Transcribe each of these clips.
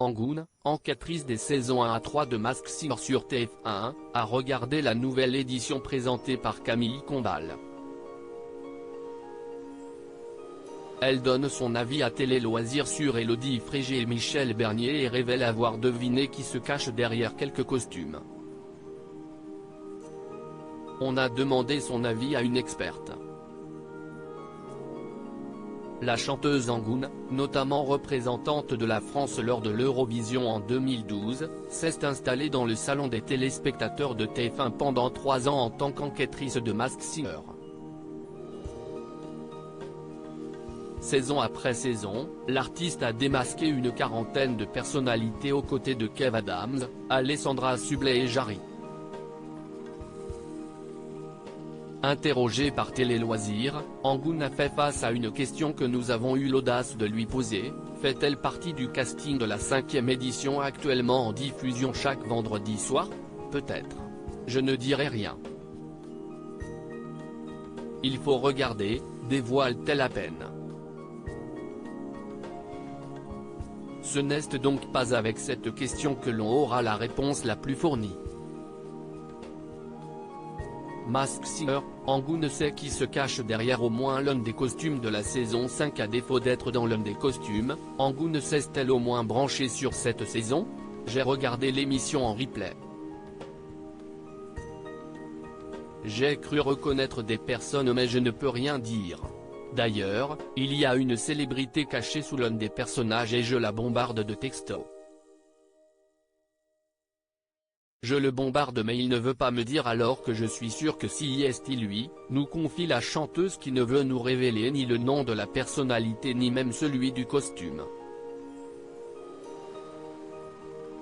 Angoune, enquêtrice des saisons 1 à 3 de Masked Singer sur TF1, a regardé la nouvelle édition présentée par Camille Combal. Elle donne son avis à Télé Loisirs sur Élodie Frégé et Michel Bernier et révèle avoir deviné qui se cache derrière quelques costumes. On a demandé son avis à une experte. La chanteuse Angoune, notamment représentante de la France lors de l'Eurovision en 2012, s'est installée dans le salon des téléspectateurs de TF1 pendant 3 ans en tant qu'enquêtrice de Masked Singer. Saison après saison, l'artiste a démasqué une quarantaine de personnalités aux côtés de Kev Adams, Alessandra Sublet et Jarry. Interrogée par Télé Loisirs, Angoune a fait face à une question que nous avons eu l'audace de lui poser: fait-elle partie du casting de la 5e édition actuellement en diffusion chaque vendredi soir? Peut-être. Je ne dirai rien. Il faut regarder, dévoile-t-elle à peine. Ce n'est donc pas avec cette question que l'on aura la réponse la plus fournie. Masked Singer, Angoune sait qui se cache derrière au moins l'un des costumes de la saison 5. À défaut d'être dans l'un des costumes, Angoune s'est-elle au moins branchée sur cette saison? J'ai regardé l'émission en replay. J'ai cru reconnaître des personnes mais je ne peux rien dire. D'ailleurs, il y a une célébrité cachée sous l'un des personnages et je la bombarde de textos. Je le bombarde mais il ne veut pas me dire, alors que je suis sûr que si est lui, nous confie la chanteuse qui ne veut nous révéler ni le nom de la personnalité ni même celui du costume.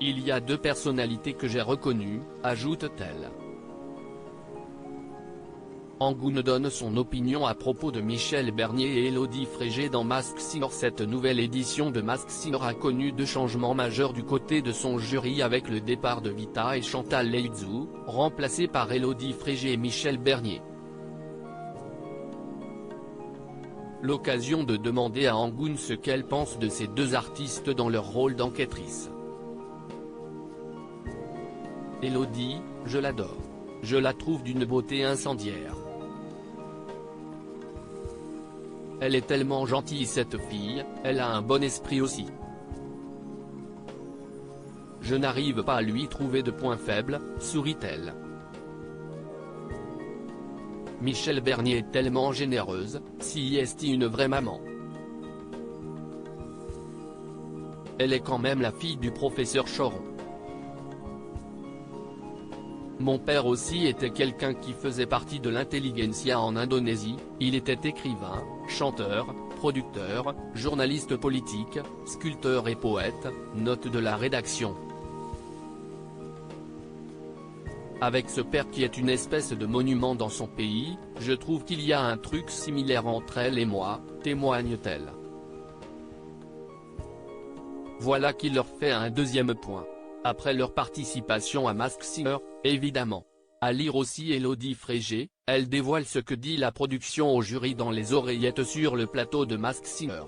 Il y a 2 personnalités que j'ai reconnues, ajoute-t-elle. Angoune donne son opinion à propos de Michel Bernier et Élodie Frégé dans Masked Singer. Cette nouvelle édition de Masked Singer a connu 2 changements majeurs du côté de son jury, avec le départ de Vita et Chantal Leizou, remplacés par Élodie Frégé et Michel Bernier. L'occasion de demander à Angoune ce qu'elle pense de ces 2 artistes dans leur rôle d'enquêtrice. Élodie, je l'adore. Je la trouve d'une beauté incendiaire. Elle est tellement gentille cette fille, elle a un bon esprit aussi. Je n'arrive pas à lui trouver de points faibles, sourit-elle. Michel Bernier est tellement généreuse, si est une vraie maman. Elle est quand même la fille du professeur Choron. Mon père aussi était quelqu'un qui faisait partie de l'intelligentsia en Indonésie, il était écrivain, chanteur, producteur, journaliste politique, sculpteur et poète, note de la rédaction. Avec ce père qui est une espèce de monument dans son pays, je trouve qu'il y a un truc similaire entre elle et moi, témoigne-t-elle. Voilà qui leur fait un 2e point. Après leur participation à Masked Singer, évidemment. À lire aussi Élodie Frégé, elle dévoile ce que dit la production au jury dans les oreillettes sur le plateau de Masked Singer.